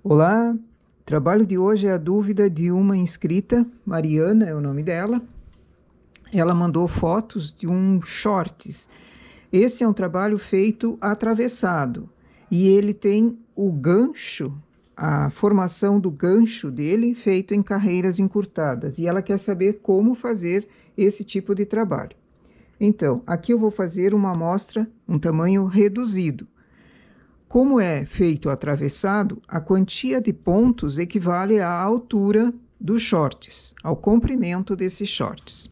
Olá, o trabalho de hoje é a dúvida de uma inscrita, Mariana é o nome dela. Ela mandou fotos de um shorts. Esse é um trabalho feito atravessado e ele tem o gancho, a formação do gancho dele feito em carreiras encurtadas. E ela quer saber como fazer esse tipo de trabalho. Então, aqui eu vou fazer uma amostra, um tamanho reduzido. Como é feito atravessado, a quantia de pontos equivale à altura dos shorts, ao comprimento desses shorts.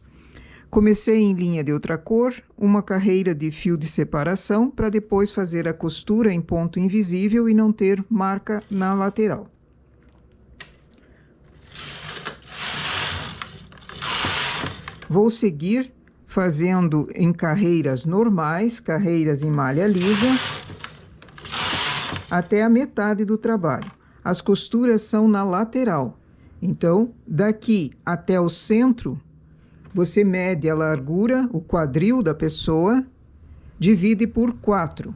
Comecei em linha de outra cor, uma carreira de fio de separação, para depois fazer a costura em ponto invisível e não ter marca na lateral. Vou seguir fazendo em carreiras normais, carreiras em malha lisa, até a metade do trabalho. As costuras são na lateral. Então, daqui até o centro, você mede a largura, o quadril da pessoa, divide por 4.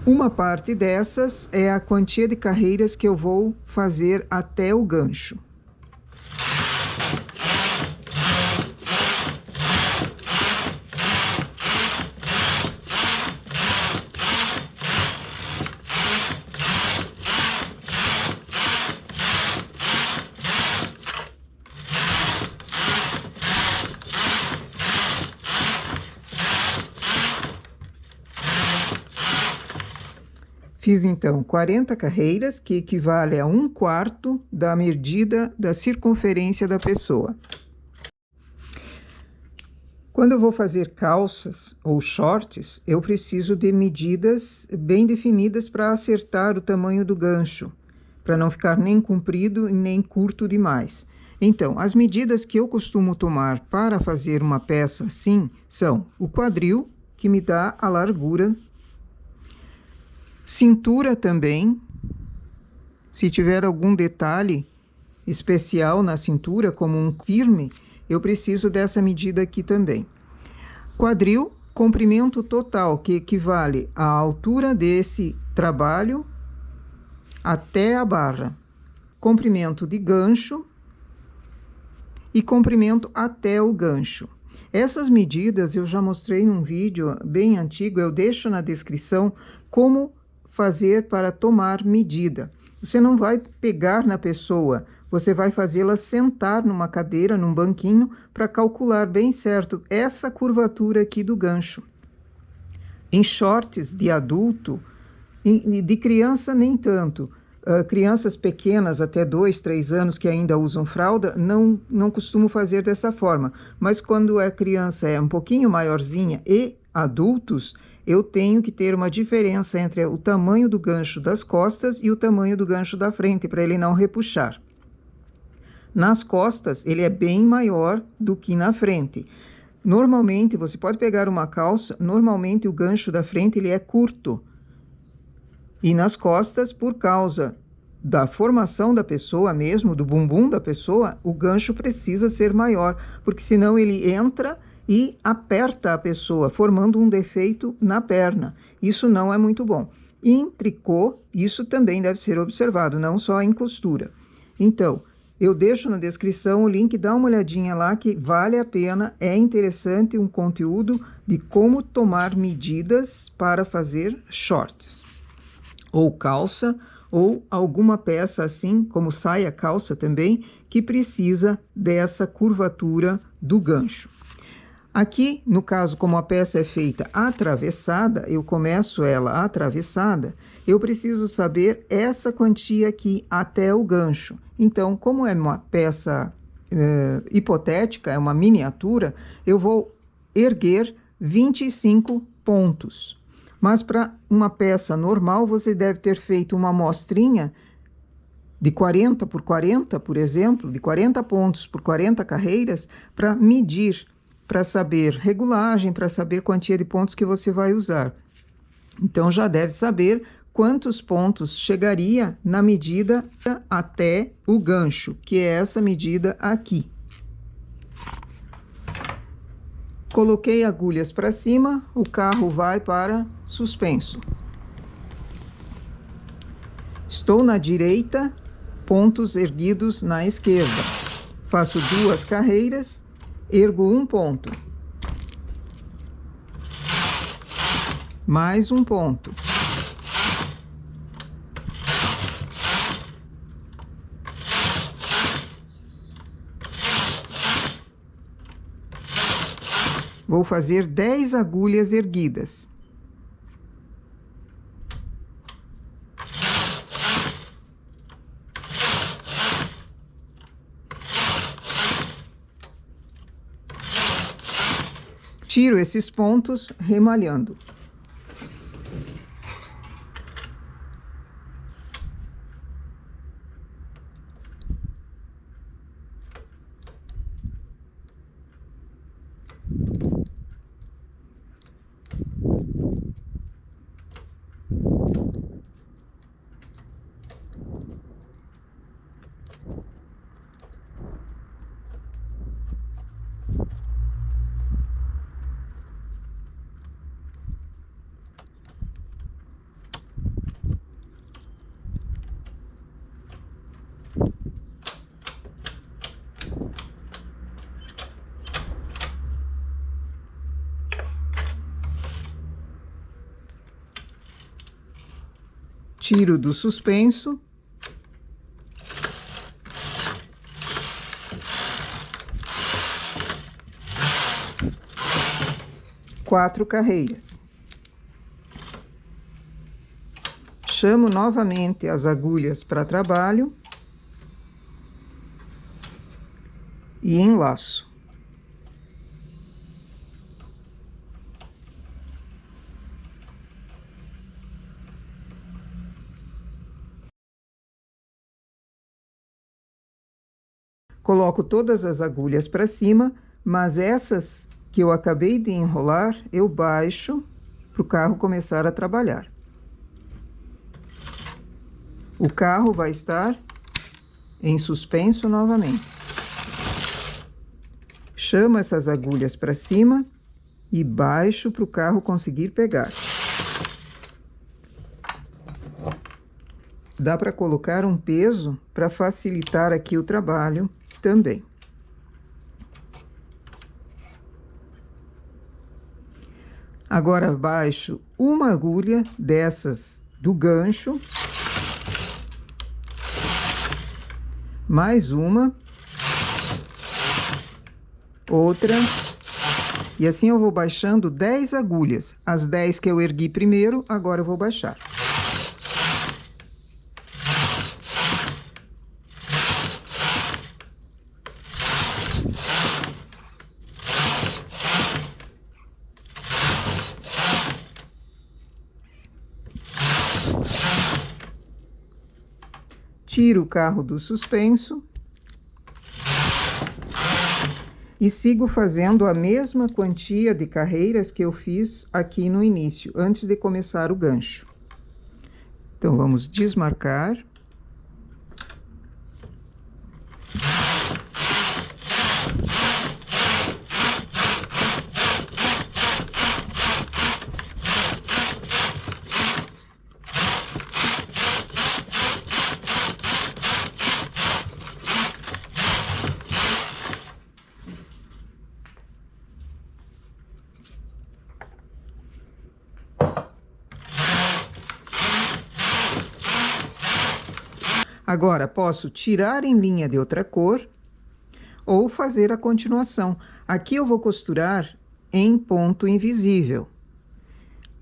Uma parte dessas é a quantia de carreiras que eu vou fazer até o gancho. Fiz então 40 carreiras, que equivale a 1/4 da medida da circunferência da pessoa. Quando eu vou fazer calças ou shorts, eu preciso de medidas bem definidas para acertar o tamanho do gancho, para não ficar nem comprido nem curto demais. Então, as medidas que eu costumo tomar para fazer uma peça assim são o quadril, que me dá a largura, cintura também. Se tiver algum detalhe especial na cintura, como um firme, eu preciso dessa medida aqui também. Quadril, comprimento total, que equivale à altura desse trabalho até a barra. Comprimento de gancho e comprimento até o gancho. Essas medidas eu já mostrei num vídeo bem antigo, eu deixo na descrição como fazer para tomar medida. Você não vai pegar na pessoa, você vai fazê-la sentar numa cadeira, num banquinho, para calcular bem certo essa curvatura aqui do gancho. Em shorts de adulto, de criança nem tanto. Crianças pequenas, até 2, 3 anos, que ainda usam fralda, não costumo fazer dessa forma. Mas quando a criança é um pouquinho maiorzinha e adultos, eu tenho que ter uma diferença entre o tamanho do gancho das costas e o tamanho do gancho da frente, para ele não repuxar. Nas costas, ele é bem maior do que na frente. Normalmente, você pode pegar uma calça, normalmente o gancho da frente ele é curto. E nas costas, por causa da formação da pessoa mesmo, do bumbum da pessoa, o gancho precisa ser maior, porque senão ele entra e aperta a pessoa, formando um defeito na perna. Isso não é muito bom. Em tricô, isso também deve ser observado, não só em costura. Então, eu deixo na descrição o link, dá uma olhadinha lá que vale a pena, é interessante um conteúdo de como tomar medidas para fazer shorts, ou calça, ou alguma peça assim, como saia calça também, que precisa dessa curvatura do gancho. Aqui, no caso, como a peça é feita atravessada, eu começo ela atravessada, eu preciso saber essa quantia aqui até o gancho. Então, como é uma peça hipotética, é uma miniatura, eu vou erguer 25 pontos. Mas para uma peça normal, você deve ter feito uma amostrinha de 40 por 40, por exemplo, de 40 pontos por 40 carreiras, para medir, para saber regulagem, para saber quantia de pontos que você vai usar. Então, já deve saber quantos pontos chegaria na medida até o gancho, que é essa medida aqui. Coloquei agulhas para cima, o carro vai para suspenso. Estou na direita, pontos erguidos na esquerda. Faço 2 carreiras, ergo um ponto. Mais um ponto. Vou fazer 10 agulhas erguidas. Tiro esses pontos remalhando. Tiro do suspenso. Quatro carreiras. Chamo novamente as agulhas para trabalho e enlaço. Coloco todas as agulhas para cima, mas essas que eu acabei de enrolar, eu baixo para o carro começar a trabalhar. O carro vai estar em suspenso novamente. Chamo essas agulhas para cima e baixo para o carro conseguir pegar. Dá para colocar um peso para facilitar aqui o trabalho também. Agora baixo uma agulha dessas do gancho, mais uma, outra, e assim eu vou baixando 10 agulhas. As 10 que eu ergui primeiro, agora eu vou baixar. Tiro o carro do suspenso e sigo fazendo a mesma quantia de carreiras que eu fiz aqui no início, antes de começar o gancho. Então, vamos desmarcar. Agora, posso tirar em linha de outra cor ou fazer a continuação. Aqui eu vou costurar em ponto invisível.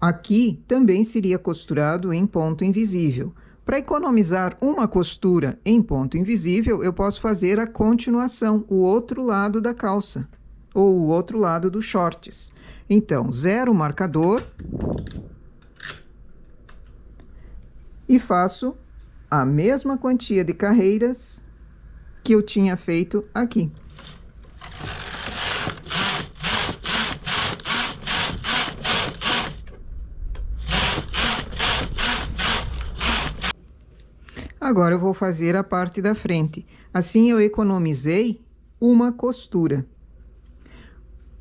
Aqui também seria costurado em ponto invisível. Para economizar uma costura em ponto invisível, eu posso fazer a continuação, o outro lado da calça, ou o outro lado dos shorts. Então, zero marcador e faço a mesma quantia de carreiras que eu tinha feito aqui. Agora eu vou fazer a parte da frente. Assim eu economizei uma costura.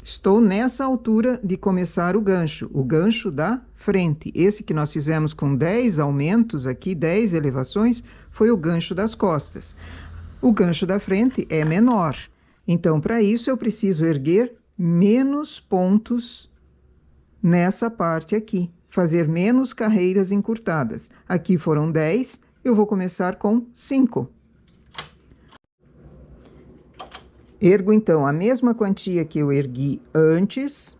Estou nessa altura de começar o gancho da frente. Esse que nós fizemos com 10 aumentos aqui, 10 elevações, foi o gancho das costas. O gancho da frente é menor. Então, para isso, eu preciso erguer menos pontos nessa parte aqui, fazer menos carreiras encurtadas. Aqui foram 10, eu vou começar com 5. Ergo, então, a mesma quantia que eu ergui antes,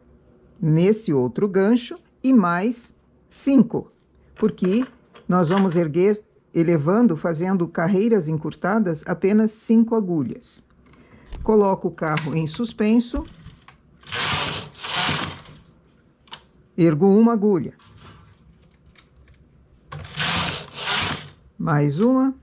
nesse outro gancho, e mais 5, porque nós vamos erguer, elevando, fazendo carreiras encurtadas, apenas 5 agulhas. Coloco o carro em suspenso, ergo uma agulha, mais uma,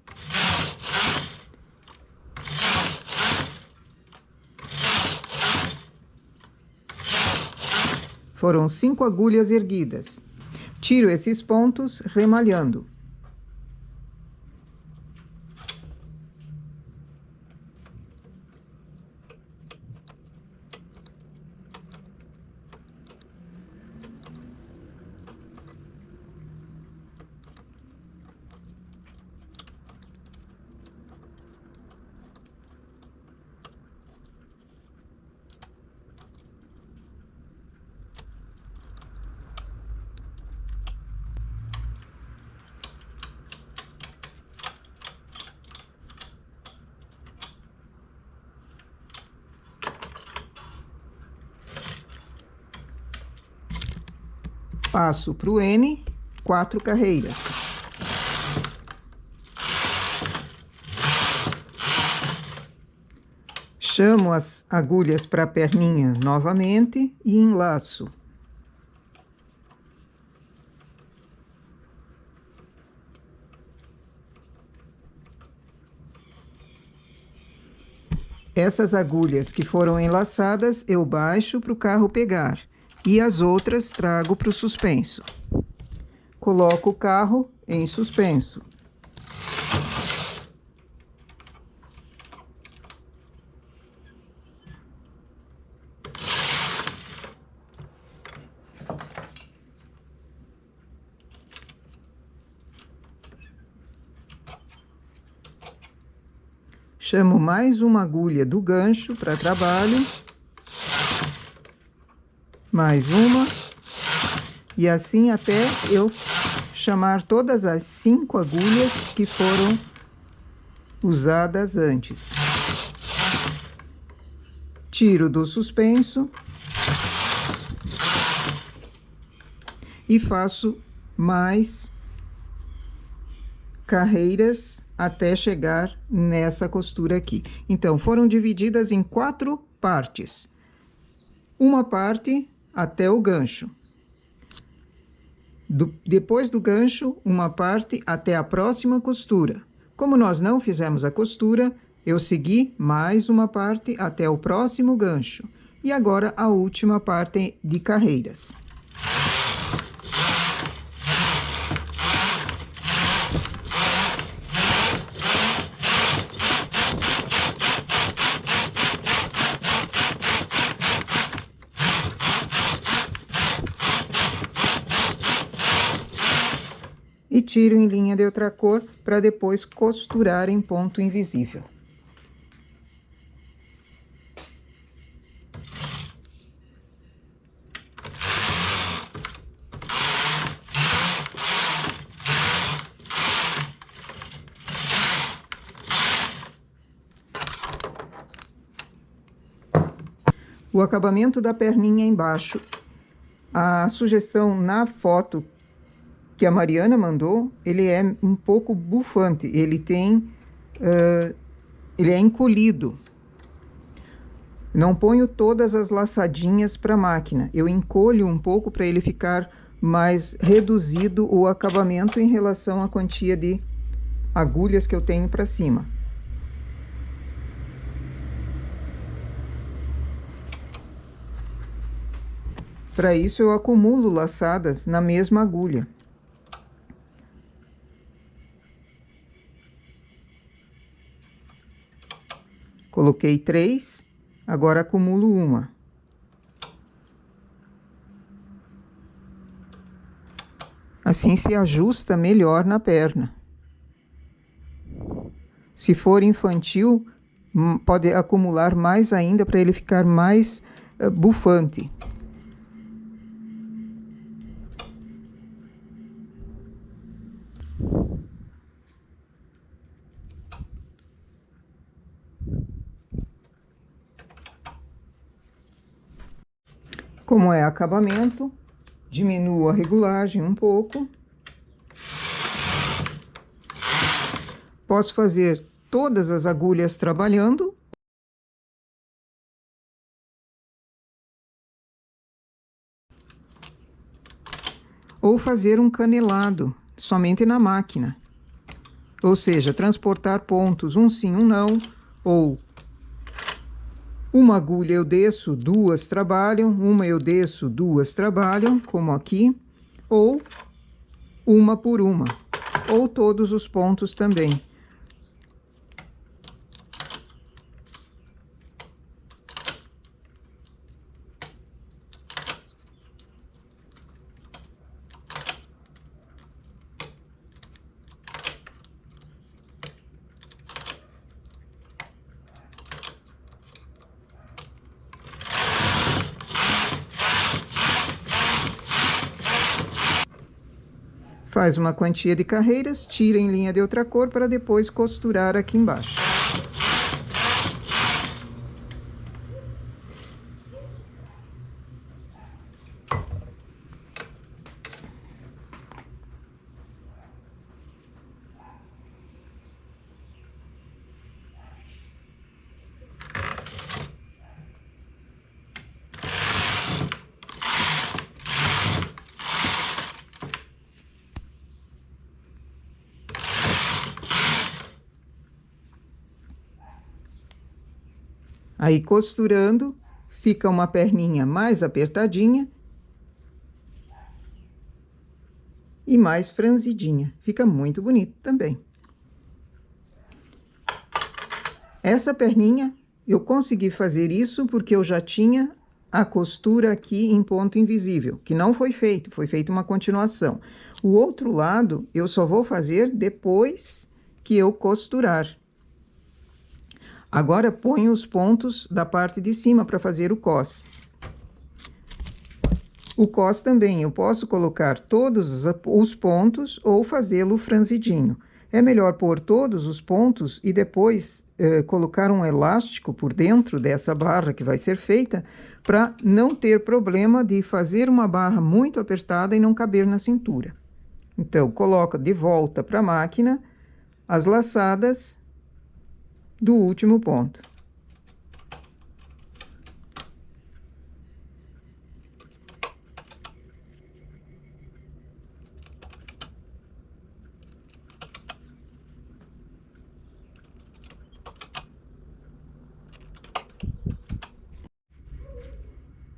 foram 5 agulhas erguidas. Tiro esses pontos remalhando. Passo para o N, 4 carreiras. Chamo as agulhas para a perninha novamente e enlaço. Essas agulhas que foram enlaçadas, eu baixo para o carro pegar. E as outras trago para o suspenso. Coloco o carro em suspenso. Chamo mais uma agulha do gancho para trabalho. Mais uma. E assim até eu chamar todas as 5 agulhas que foram usadas antes. Tiro do suspenso. E faço mais carreiras até chegar nessa costura aqui. Então, foram divididas em 4 partes. Uma parte até o gancho. Depois do gancho, uma parte até a próxima costura. Como nós não fizemos a costura, eu segui mais uma parte até o próximo gancho. E agora a última parte de carreiras. E tiro em linha de outra cor para depois costurar em ponto invisível. O acabamento da perninha embaixo. A sugestão na foto que a Mariana mandou, ele é um pouco bufante, ele é encolhido. Não ponho todas as laçadinhas para a máquina, eu encolho um pouco para ele ficar mais reduzido o acabamento em relação à quantia de agulhas que eu tenho para cima. Para isso eu acumulo laçadas na mesma agulha. Coloquei 3, agora acumulo uma. Assim se ajusta melhor na perna. Se for infantil, pode acumular mais ainda para ele ficar mais bufante. Como é acabamento, diminuo a regulagem um pouco. Posso fazer todas as agulhas trabalhando. Ou fazer um canelado, somente na máquina. Ou seja, transportar pontos, um sim, um não, ou uma agulha eu desço, duas trabalham, uma eu desço, duas trabalham, como aqui, ou uma por uma, ou todos os pontos também. Faz uma quantia de carreiras, tira em linha de outra cor para depois costurar aqui embaixo. Aí, costurando, fica uma perninha mais apertadinha e mais franzidinha. Fica muito bonito também. Essa perninha, eu consegui fazer isso porque eu já tinha a costura aqui em ponto invisível, que não foi feito, foi feita uma continuação. O outro lado, eu só vou fazer depois que eu costurar. Agora, ponho os pontos da parte de cima para fazer o cos. O cos também, eu posso colocar todos os pontos ou fazê-lo franzidinho. É melhor pôr todos os pontos e depois colocar um elástico por dentro dessa barra que vai ser feita, para não ter problema de fazer uma barra muito apertada e não caber na cintura. Então, coloca de volta para a máquina as laçadas do último ponto.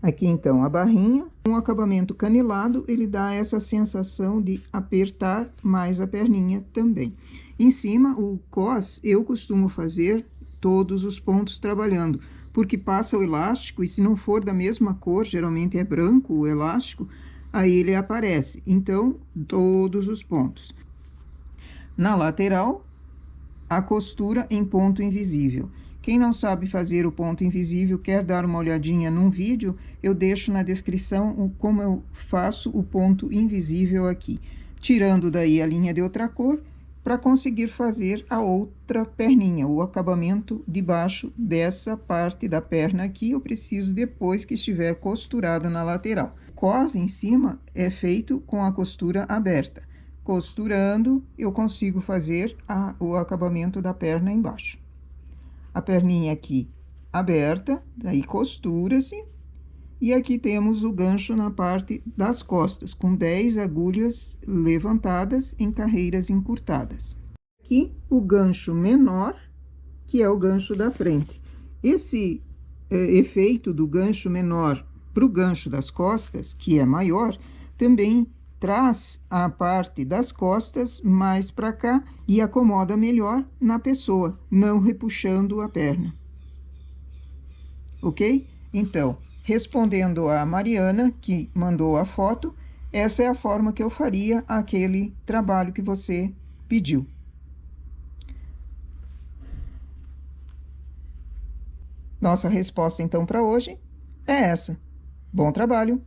Aqui, então, a barrinha, um acabamento canelado, ele dá essa sensação de apertar mais a perninha também. Em cima, o cos, eu costumo fazer todos os pontos trabalhando, porque passa o elástico e se não for da mesma cor, geralmente é branco o elástico, aí ele aparece. Então, todos os pontos. Na lateral, a costura em ponto invisível. Quem não sabe fazer o ponto invisível, quer dar uma olhadinha num vídeo, eu deixo na descrição como eu faço o ponto invisível aqui. Tirando daí a linha de outra cor, para conseguir fazer a outra perninha, o acabamento de baixo dessa parte da perna aqui, eu preciso depois que estiver costurada na lateral. O cos em cima é feito com a costura aberta. Costurando, eu consigo fazer o acabamento da perna embaixo. A perninha aqui aberta, daí costura-se. E aqui temos o gancho na parte das costas, com 10 agulhas levantadas em carreiras encurtadas. Aqui o gancho menor, que é o gancho da frente. Esse efeito do gancho menor para o gancho das costas, que é maior, também traz a parte das costas mais para cá e acomoda melhor na pessoa, não repuxando a perna. Ok? Então, respondendo a Mariana, que mandou a foto, essa é a forma que eu faria aquele trabalho que você pediu. Nossa resposta, então, para hoje é essa. Bom trabalho!